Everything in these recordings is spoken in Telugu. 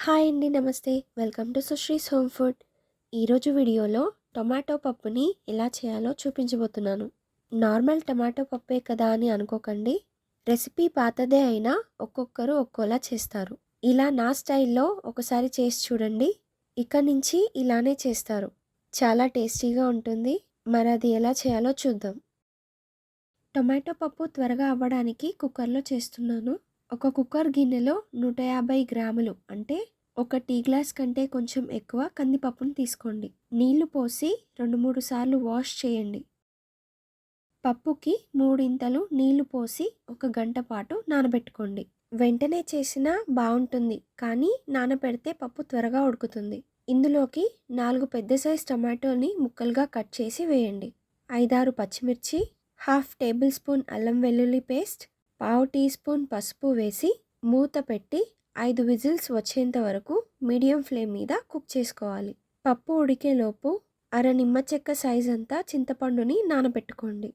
హాయ్ అండి. నమస్తే. Welcome to Sushri's home food. ఈరోజు వీడియోలో టొమాటో పప్పుని ఎలా చేయాలో చూపించబోతున్నాను. నార్మల్ టమాటో పప్పే కదా అని అనుకోకండి. రెసిపీ పాతదే అయినా ఒక్కొక్కరు ఒక్కోలా చేస్తారు. ఇలా నా స్టైల్లో ఒకసారి చేసి చూడండి. ఇక నుంచి ఇలానే చేస్తారు. చాలా టేస్టీగా ఉంటుంది. మరి అది ఎలా చేయాలో చూద్దాం. టొమాటో పప్పు త్వరగా అవ్వడానికి కుక్కర్లో చేస్తున్నాను. ఒక కుక్కర్ గిన్నెలో 150 గ్రాములు అంటే ఒక టీ గ్లాస్ కంటే కొంచెం ఎక్కువ కందిపప్పును తీసుకోండి. నీళ్లు పోసి 2-3 సార్లు వాష్ చేయండి. పప్పుకి 3 ఇంతలు నీళ్లు పోసి 1 గంట పాటు నానబెట్టుకోండి. వెంటనే చేసినా బాగుంటుంది, కానీ నానబెడితే పప్పు త్వరగా ఉడుకుతుంది. ఇందులోకి 4 పెద్ద సైజ్ టమాటోని ముక్కలుగా కట్ చేసి వేయండి. 5-6 పచ్చిమిర్చి, హాఫ్ టేబుల్ స్పూన్ అల్లం వెల్లుల్లి పేస్ట్, పావు టీ స్పూన్ పసుపు వేసి మూత పెట్టి 5 విజిల్స్ వచ్చేంత వరకు మీడియం ఫ్లేమ్ మీద కుక్ చేసుకోవాలి. పప్పు ఉడికేలోపు అర నిమ్మ చెక్క సైజ్ అంతా చింతపండుని నానబెట్టుకోండి.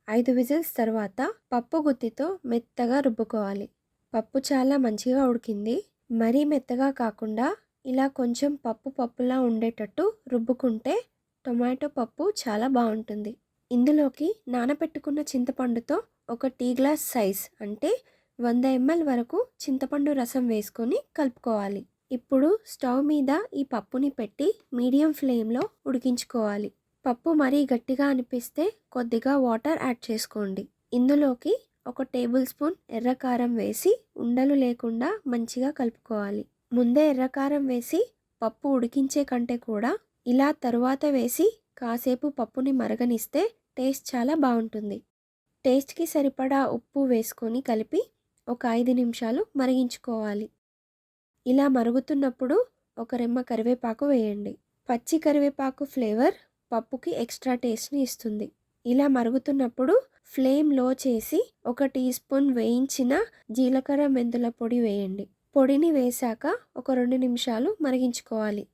5 విజిల్స్ తర్వాత పప్పు గుత్తితో మెత్తగా రుబ్బుకోవాలి. పప్పు చాలా మంచిగా ఉడికింది. మరీ మెత్తగా కాకుండా ఇలా కొంచెం పప్పులా ఉండేటట్టు రుబ్బుకుంటే టొమాటో పప్పు చాలా బాగుంటుంది. ఇందులోకి నానబెట్టుకున్న చింతపండుతో ఒక టీ గ్లాస్ సైజ్ అంటే 100 ml వరకు చింతపండు రసం వేసుకొని కలుపుకోవాలి. ఇప్పుడు స్టవ్ మీద ఈ పప్పుని పెట్టి మీడియం ఫ్లేమ్లో ఉడికించుకోవాలి. పప్పు మరీ గట్టిగా అనిపిస్తే కొద్దిగా వాటర్ యాడ్ చేసుకోండి. ఇందులోకి 1 టేబుల్ స్పూన్ ఎర్రకారం వేసి ఉండలు లేకుండా మంచిగా కలుపుకోవాలి. ముందే ఎర్రకారం వేసి పప్పు ఉడికించే కంటే కూడా ఇలా తరువాత వేసి కాసేపు పప్పుని మరగనిస్తే టేస్ట్ చాలా బాగుంటుంది. టేస్ట్కి సరిపడా ఉప్పు వేసుకొని కలిపి ఒక 5 నిమిషాలు మరిగించుకోవాలి. ఇలా మరుగుతున్నప్పుడు ఒక రెమ్మ కరివేపాకు వేయండి. పచ్చి కరివేపాకు ఫ్లేవర్ పప్పుకి ఎక్స్ట్రా టేస్ట్ని ఇస్తుంది. ఇలా మరుగుతున్నప్పుడు ఫ్లేమ్ లో చేసి 1 టీ స్పూన్ వేయించిన జీలకర్ర మెంతుల పొడి వేయండి. పొడిని వేశాక ఒక 2 నిమిషాలు మరిగించుకోవాలి.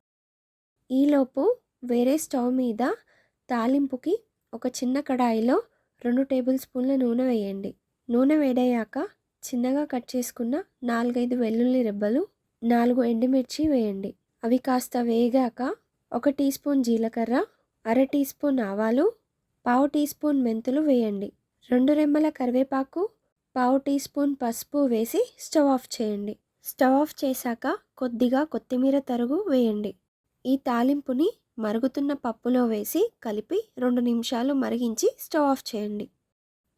ఈలోపు వేరే స్టవ్ మీద తాలింపుకి ఒక చిన్న కడాయిలో 2 టేబుల్ స్పూన్ల నూనె వేయండి. నూనె వేడయ్యాక చిన్నగా కట్ చేసుకున్న 4-5 వెల్లుల్లి రెబ్బలు, 4 ఎండుమిర్చి వేయండి. అవి కాస్త వేగాక 1 టీ స్పూన్ జీలకర్ర, అర టీ స్పూన్ ఆవాలు, పావు టీ స్పూన్ మెంతులు వేయండి. 2 రెమ్మల కరివేపాకు, పావు టీ స్పూన్ పసుపు వేసి స్టవ్ ఆఫ్ చేయండి. స్టవ్ ఆఫ్ చేశాక కొద్దిగా కొత్తిమీర తరుగు వేయండి. ఈ తాలింపుని మరుగుతున్న పప్పులో వేసి కలిపి 2 నిమిషాలు మరిగించి స్టవ్ ఆఫ్ చేయండి.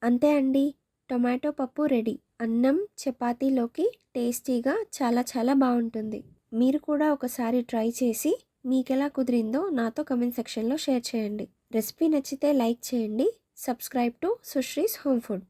అంతే అండి, టొమాటో పప్పు రెడీ. అన్నం చపాతీలోకి టేస్టీగా చాలా బాగుంటుంది. మీరు కూడా ఒకసారి ట్రై చేసి మీకెలా కుదిరిందో నాతో కమెంట్ సెక్షన్లో షేర్ చేయండి. రెసిపీ నచ్చితే లైక్ చేయండి. Subscribe to Sushri's home food.